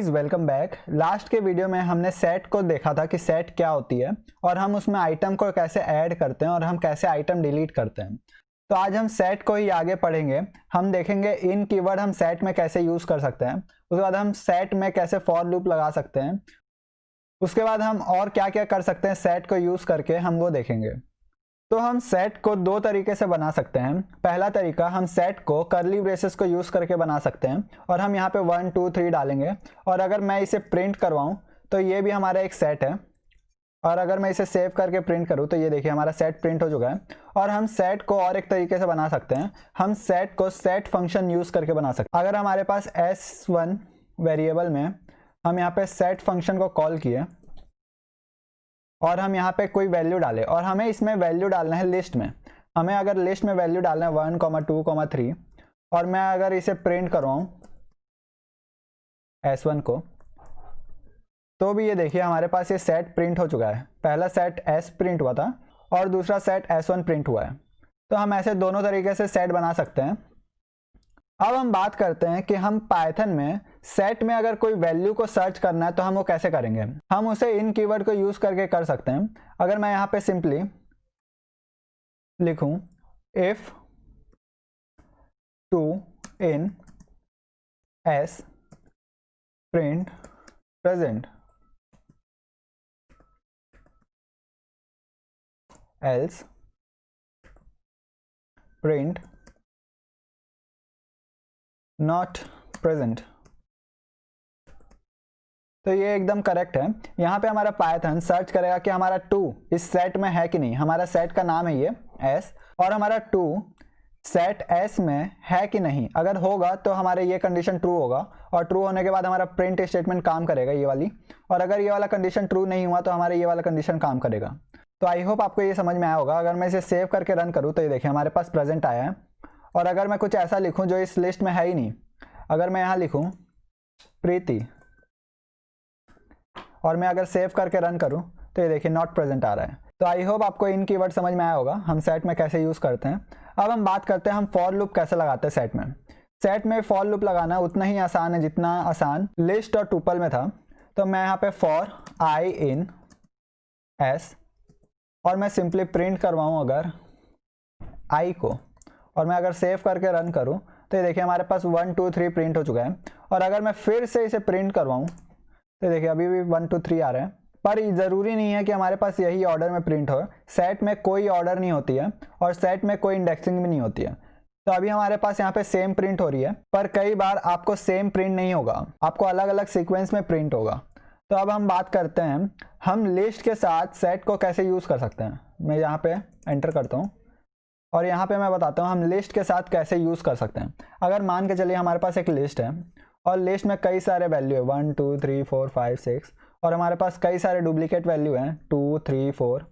Guys welcome back. Last के video में हमने सेट को देखा था कि सेट क्या होती है और हम उसमें आइटम को कैसे ऐड करते हैं और हम कैसे आइटम डिलीट करते हैं। तो आज हम सेट को ही आगे पढ़ेंगे। हम देखेंगे इन कीवर्ड हम सेट में कैसे यूज़ कर सकते हैं, उसके बाद हम सेट में कैसे फॉर लूप लगा सकते हैं, उसके बाद हम और क्या क्या कर सकते हैं सेट को यूज़ करके हम वो देखेंगे। तो हम सेट को दो तरीके से बना सकते हैं। पहला तरीका, हम सेट को कर्ली ब्रेसेस को यूज़ करके बना सकते हैं और हम यहाँ पे 1 2 3 डालेंगे और अगर मैं इसे प्रिंट करवाऊँ तो ये भी हमारा एक सेट है और अगर मैं इसे सेव करके प्रिंट करूँ तो ये देखिए हमारा सेट प्रिंट हो चुका है। और हम सेट को और एक तरीके से बना सकते हैं, हम सेट को सेट फंक्शन यूज़ करके बना सकते हैं। अगर हमारे पास S1 वेरिएबल में हम यहाँ पे सेट फंक्शन को कॉल किए और हम यहाँ पे कोई वैल्यू डालें और हमें इसमें वैल्यू डालना है लिस्ट में। हमें अगर लिस्ट में वैल्यू डालना है 1, 2, 3 और मैं अगर इसे प्रिंट करवाऊँ S1 को तो भी ये देखिए हमारे पास ये सेट प्रिंट हो चुका है। पहला सेट S प्रिंट हुआ था और दूसरा सेट S1 प्रिंट हुआ है। तो हम ऐसे दोनों तरीके से सेट बना सकते हैं। अब हम बात करते हैं कि हम पाइथन में सेट में अगर कोई वैल्यू को सर्च करना है तो हम वो कैसे करेंगे। हम उसे इन कीवर्ड को यूज़ करके कर सकते हैं। अगर मैं यहाँ पे सिंपली लिखूँ if two in S print present else print not present, तो ये एकदम करेक्ट है। यहाँ पे हमारा पाइथन सर्च करेगा कि हमारा 2 इस सेट में है कि नहीं। हमारा सेट का नाम है ये S और हमारा 2 सेट S में है कि नहीं। अगर होगा तो हमारे ये कंडीशन ट्रू होगा और ट्रू होने के बाद हमारा प्रिंट स्टेटमेंट काम करेगा ये वाली, और अगर ये वाला कंडीशन ट्रू नहीं हुआ तो हमारे ये वाला कंडीशन काम करेगा। तो आई होप आपको ये समझ में आया होगा। अगर मैं इसे सेव करके रन करूँ तो ये देखिए हमारे पास प्रेजेंट आया है। और अगर मैं कुछ ऐसा लिखूँ जो इस लिस्ट में है ही नहीं, अगर मैं यहाँ लिखूँ प्रीति और मैं अगर सेव करके रन करूँ तो ये देखिए नॉट प्रेजेंट आ रहा है। तो आई होप आपको इन कीवर्ड समझ में आया होगा हम सेट में कैसे यूज़ करते हैं। अब हम बात करते हैं हम फॉर लूप कैसे लगाते हैं सेट में। सेट में फॉर लूप लगाना उतना ही आसान है जितना आसान लिस्ट और टुपल में था। तो मैं यहाँ पे फॉर आई इन एस और मैं सिंपली प्रिंट करवाऊँ अगर आई को और मैं अगर सेव करके रन करूँ तो ये देखिए हमारे पास 1 2 3 प्रिंट हो चुका है। और अगर मैं फिर से इसे प्रिंट करवाऊँ तो देखिए अभी भी 1 2 3 आ रहा है, पर ज़रूरी नहीं है कि हमारे पास यही ऑर्डर में प्रिंट हो। सेट में कोई ऑर्डर नहीं होती है और सेट में कोई इंडेक्सिंग भी नहीं होती है। तो अभी हमारे पास यहाँ पे सेम प्रिंट हो रही है, पर कई बार आपको सेम प्रिंट नहीं होगा, आपको अलग अलग सीक्वेंस में प्रिंट होगा। तो अब हम बात करते हैं हम लिस्ट के साथ सेट को कैसे यूज़ कर सकते हैं। मैं यहाँ पे एंटर करता हूँ और यहाँ पे मैं बताता हूँ हम लिस्ट के साथ कैसे यूज़ कर सकते हैं। अगर मान के चलिए हमारे पास एक लिस्ट है और लिस्ट में कई सारे वैल्यू है 1 2 3 4 5 6 और हमारे पास कई सारे डुप्लीकेट वैल्यू हैं 2 3 4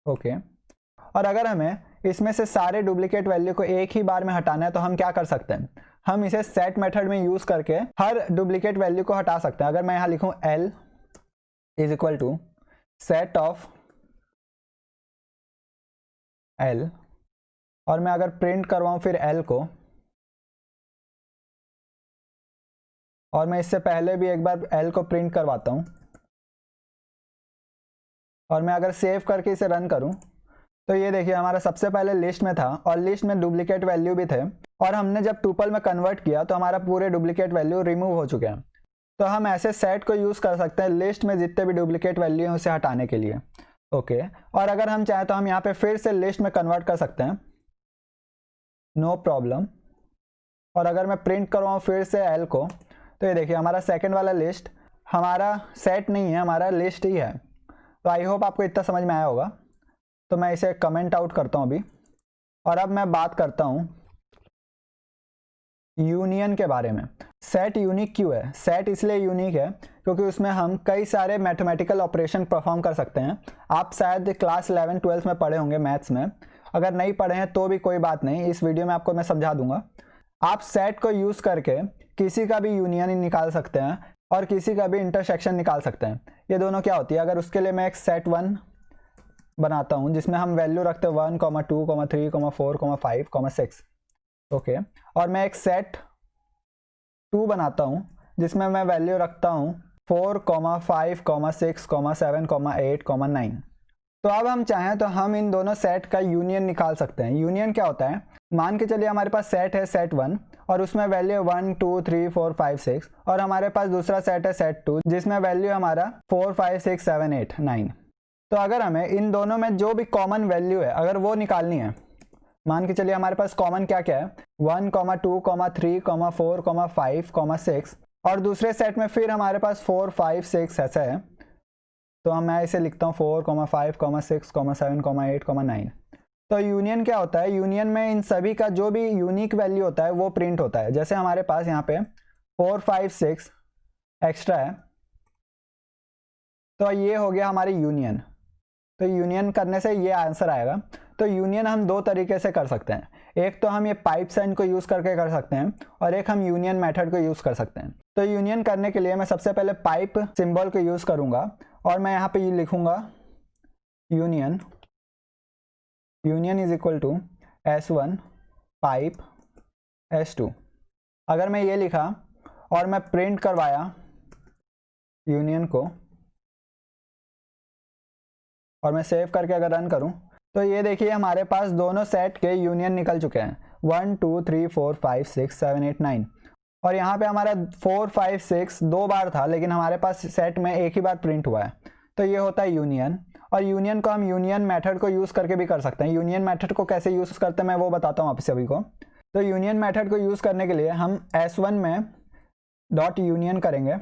ओके। और अगर हमें इसमें से सारे डुप्लीकेट वैल्यू को एक ही बार में हटाना है तो हम क्या कर सकते हैं, हम इसे सेट मेथड में यूज़ करके हर डुप्लीकेट वैल्यू को हटा सकते हैं। अगर मैं यहाँ लिखूँ L is equal to set of L और मैं अगर प्रिंट करवाऊँ फिर L को, और मैं इससे पहले भी एक बार L को प्रिंट करवाता हूँ और मैं अगर सेव करके इसे रन करूँ तो ये देखिए हमारा सबसे पहले लिस्ट में था और लिस्ट में डुप्लीकेट वैल्यू भी थे और हमने जब टुपल में कन्वर्ट किया तो हमारा पूरे डुप्लीकेट वैल्यू रिमूव हो चुके हैं। तो हम ऐसे सेट को यूज़ कर सकते हैं लिस्ट में जितने भी डुप्लीकेट वैल्यू हैं उसे हटाने के लिए ओके। और अगर हम चाहें तो हम यहाँ पे फिर से लिस्ट में कन्वर्ट कर सकते हैं, नो प्रॉब्लम। और अगर मैं प्रिंट करवाऊँ फिर से L को तो ये देखिए हमारा सेकंड वाला लिस्ट हमारा सेट नहीं है, हमारा लिस्ट ही है। तो आई होप आपको इतना समझ में आया होगा। तो मैं इसे कमेंट आउट करता हूँ अभी और अब मैं बात करता हूँ यूनियन के बारे में। सेट यूनिक क्यों है? सेट इसलिए यूनिक है क्योंकि उसमें हम कई सारे मैथमेटिकल ऑपरेशन परफॉर्म कर सकते हैं। आप शायद क्लास 11 12 में पढ़े होंगे मैथ्स में, अगर नहीं पढ़े हैं तो भी कोई बात नहीं, इस वीडियो में आपको मैं समझा दूंगा। आप सेट को यूज़ करके किसी का भी यूनियन निकाल सकते हैं और किसी का भी इंटरसेक्शन निकाल सकते हैं। ये दोनों क्या होती है, अगर उसके लिए मैं एक सेट 1 बनाता हूँ जिसमें हम वैल्यू रखते हैं 1 2 3 4 5 6 ओके, और मैं एक सेट 2 बनाता हूँ जिसमें मैं वैल्यू रखता हूँ 4, 5, 6, 7, 8, 9। तो अब हम चाहें तो हम इन दोनों सेट का यूनियन निकाल सकते हैं। यूनियन क्या होता है, मान के चलिए हमारे पास सेट है सेट 1 और उसमें वैल्यू 1, 2, 3, 4, 5, 6 और हमारे पास दूसरा सेट है सेट 2 जिसमें वैल्यू हमारा 4, 5, 6, 7, 8, 9। तो अगर हमें इन दोनों में जो भी कॉमन वैल्यू है अगर वो निकालनी है, मान के चलिए हमारे पास कॉमन क्या क्या है 1, 2, 3, 4, 5, 6 और दूसरे सेट में फिर हमारे पास 4, 5, 6 ऐसा है। तो मैं इसे लिखता हूँ 4, 5, 6, 7, 8, 9। तो यूनियन क्या होता है, यूनियन में इन सभी का जो भी यूनिक वैल्यू होता है वो प्रिंट होता है। जैसे हमारे पास यहाँ पे 4, 5, 6 एक्स्ट्रा है तो ये हो गया हमारी यूनियन। तो यूनियन करने से ये आंसर आएगा। तो यूनियन हम दो तरीके से कर सकते हैं, एक तो हम ये पाइप साइन को यूज़ करके कर सकते हैं और एक हम यूनियन मेथड को यूज़ कर सकते हैं। तो यूनियन करने के लिए मैं सबसे पहले पाइप सिंबल को यूज़ करूँगा और मैं यहाँ पे ये लिखूँगा union, union is equal to S1 pipe S2। अगर मैं ये लिखा और मैं प्रिंट करवाया यूनियन को और मैं सेव करके अगर रन करूं तो ये देखिए हमारे पास दोनों सेट के यूनियन निकल चुके हैं 1, 2, 3, 4, 5, 6, 7, 8, 9। और यहाँ पे हमारा 4, 5, 6 दो बार था लेकिन हमारे पास सेट में एक ही बार प्रिंट हुआ है। तो ये होता है यूनियन। और यूनियन को हम यूनियन मेथड को यूज़ करके भी कर सकते हैं। यूनियन मेथड को कैसे यूज़ करते हैं मैं वो बताता हूँ आप सभी को। तो यूनियन मेथड को यूज़ करने के लिए हम S1 में डॉट यूनियन करेंगे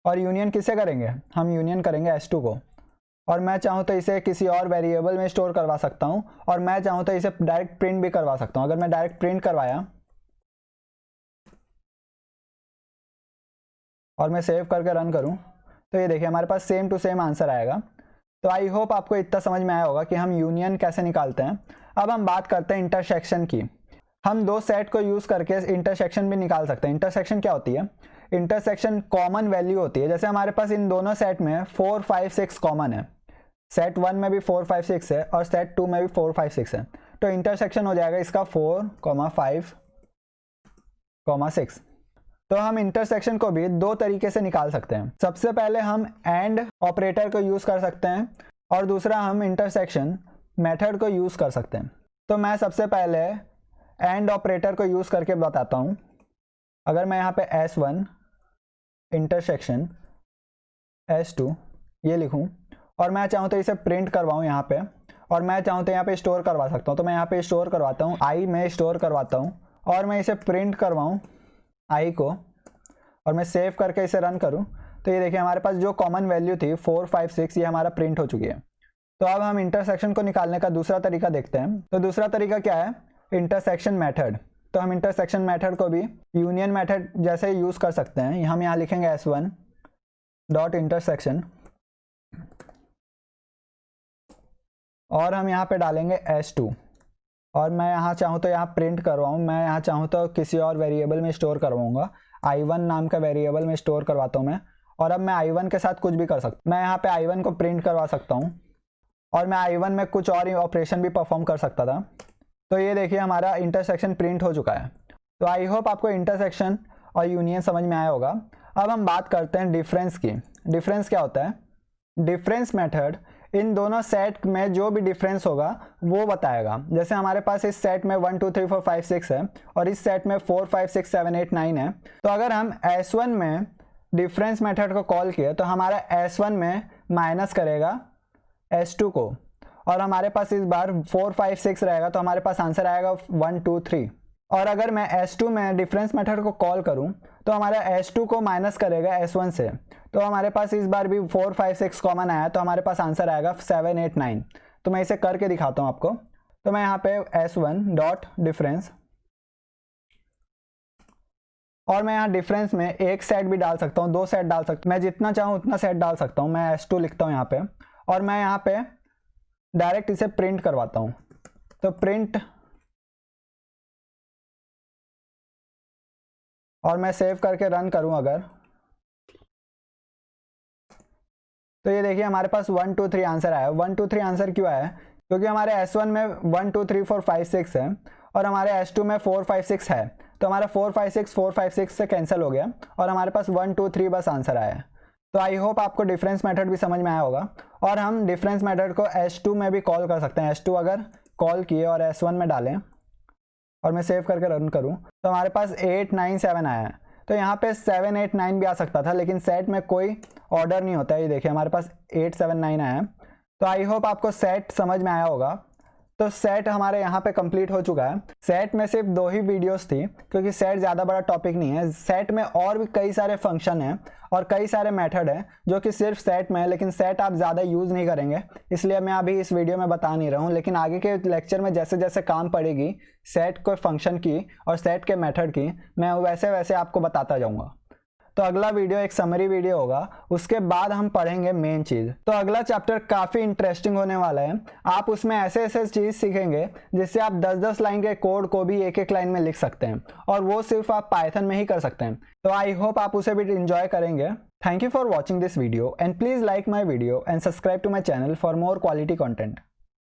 और यूनियन किसे करेंगे, हम यूनियन करेंगे S2 को। और मैं चाहूँ तो इसे किसी और वेरिएबल में स्टोर करवा सकता हूँ और मैं चाहूँ तो इसे डायरेक्ट प्रिंट भी करवा सकता हूँ। अगर मैं डायरेक्ट प्रिंट करवाया और मैं सेव करके रन करूँ तो ये देखिए हमारे पास सेम टू सेम आंसर आएगा। तो आई होप आपको इतना समझ में आया होगा कि हम यूनियन कैसे निकालते हैं। अब हम बात करते हैं इंटरसेक्शन की। हम दो सेट को यूज़ करके इंटरसेक्शन भी निकाल सकते हैं। इंटरसेक्शन क्या होती है, इंटरसेक्शन कॉमन वैल्यू होती है। जैसे हमारे पास इन दोनों सेट में 4, 5, 6 कॉमन है, सेट 1 में भी 4, 5, 6 है और सेट 2 में भी 4, 5, 6 है। तो इंटरसेक्शन हो जाएगा इसका 4, 5, 6। तो हम इंटरसेक्शन को भी दो तरीके से निकाल सकते हैं। सबसे पहले हम एंड ऑपरेटर को यूज़ कर सकते हैं और दूसरा हम इंटरसेक्शन मेथड को यूज़ कर सकते हैं। तो मैं सबसे पहले एंड ऑपरेटर को यूज़ करके बताता हूँ। अगर मैं यहाँ पे S1 इंटरसेक्शन S2 ये लिखूँ और मैं चाहूँ तो इसे प्रिंट करवाऊँ यहाँ पे और मैं चाहूँ तो यहाँ पे स्टोर करवा सकता हूँ। तो मैं यहाँ पे स्टोर करवाता हूँ, आई में स्टोर करवाता हूँ और मैं इसे प्रिंट करवाऊँ आई को और मैं सेव करके इसे रन करूँ तो ये देखिए हमारे पास जो कॉमन वैल्यू थी 4, 5, 6 ये हमारा प्रिंट हो चुकी है। तो अब हम इंटरसेक्शन को निकालने का दूसरा तरीका देखते हैं। तो दूसरा तरीका क्या है, इंटरसेक्शन मेथड। तो हम इंटरसेक्शन मेथड को भी यूनियन मेथड जैसे यूज़ कर सकते हैं। हम यहाँ लिखेंगे S1 डॉट इंटरसेक्शन और हम यहाँ पे डालेंगे S2 और मैं यहाँ चाहूँ तो यहाँ प्रिंट करवाऊँ, मैं यहाँ चाहूँ तो किसी और वेरिएबल में स्टोर करवाऊँगा। I1 नाम का वेरिएबल में स्टोर करवाता हूँ मैं। और अब मैं I1 के साथ कुछ भी कर सकता हूँ। मैं यहाँ पे I1 को प्रिंट करवा सकता हूँ और मैं I1 में कुछ और ऑपरेशन भी परफॉर्म कर सकता था। तो ये देखिए हमारा इंटरसेक्शन प्रिंट हो चुका है। तो आई होप आपको इंटरसेक्शन और यूनियन समझ में आया होगा। अब हम बात करते हैं डिफरेंस की। डिफरेंस क्या होता है, डिफरेंस मेथड इन दोनों सेट में जो भी डिफरेंस होगा वो बताएगा। जैसे हमारे पास इस सेट में 1, 2, 3, 4, 5, 6 है और इस सेट में 4, 5, 6, 7, 8, 9 है। तो अगर हम S1 में डिफरेंस मेथड को कॉल किए तो हमारा S1 में माइनस करेगा S2 को और हमारे पास इस बार 4, 5, 6 रहेगा तो हमारे पास आंसर आएगा 1, 2, 3। और अगर मैं S2 में डिफरेंस मेथड को कॉल करूं तो हमारा S2 को माइनस करेगा S1 से। तो हमारे पास इस बार भी 4, 5, 6 कॉमन आया तो हमारे पास आंसर आएगा 7, 8, 9। तो मैं इसे करके दिखाता हूं आपको। तो मैं यहाँ पे S1 डॉट डिफरेंस और मैं यहाँ डिफरेंस में एक सेट भी डाल सकता हूँ, दो सेट डाल सकता हूँ, मैं जितना चाहूँ उतना सेट डाल सकता हूँ। मैं S2 लिखता हूँ यहाँ पे और मैं यहाँ पे डायरेक्ट इसे प्रिंट करवाता हूँ। तो प्रिंट और मैं सेव करके रन करूँ अगर तो ये देखिए हमारे पास 1, 2, 3 आंसर आया। 1, 2, 3 आंसर क्यों आया, क्योंकि हमारे S1 में 1, 2, 3, 4, 5, 6 है और हमारे S2 में 4, 5, 6 है। तो हमारा 456 से कैंसिल हो गया और हमारे पास 1 2 3 बस आंसर आया है। तो आई होप आपको डिफरेंस मेथड भी समझ में आया होगा। और हम डिफरेंस मेथड को S2 में भी कॉल कर सकते हैं। S2 अगर कॉल किए और S1 में डालें और मैं सेव करके रन करूं तो हमारे पास 8 9 7 आया है। तो यहाँ पे 7 8 9 भी आ सकता था, लेकिन सेट में कोई ऑर्डर नहीं होता है। ये देखिए हमारे पास 8 7 9 आया है। तो आई होप आपको सेट समझ में आया होगा। तो सेट हमारे यहाँ पे कंप्लीट हो चुका है। सेट में सिर्फ 2 ही वीडियोस थी, क्योंकि सेट ज़्यादा बड़ा टॉपिक नहीं है। सेट में और भी कई सारे फंक्शन हैं और कई सारे मेथड हैं जो कि सिर्फ सेट में है, लेकिन सेट आप ज़्यादा यूज़ नहीं करेंगे, इसलिए मैं अभी इस वीडियो में बता नहीं रहा हूँ। लेकिन आगे के लेक्चर में जैसे जैसे काम पड़ेगी सेट के फंक्शन की और सेट के मेथड की, मैं वैसे वैसे आपको बताता जाऊँगा। तो अगला वीडियो एक समरी वीडियो होगा, उसके बाद हम पढ़ेंगे मेन चीज़। तो अगला चैप्टर काफ़ी इंटरेस्टिंग होने वाला है। आप उसमें ऐसे ऐसे चीज़ सीखेंगे जिससे आप 10-10 लाइन के कोड को भी एक एक लाइन में लिख सकते हैं, और वो सिर्फ आप पाइथन में ही कर सकते हैं। तो आई होप आप उसे भी इंजॉय करेंगे। Thank you for watching this video and please like my video and subscribe to my channel for more quality content.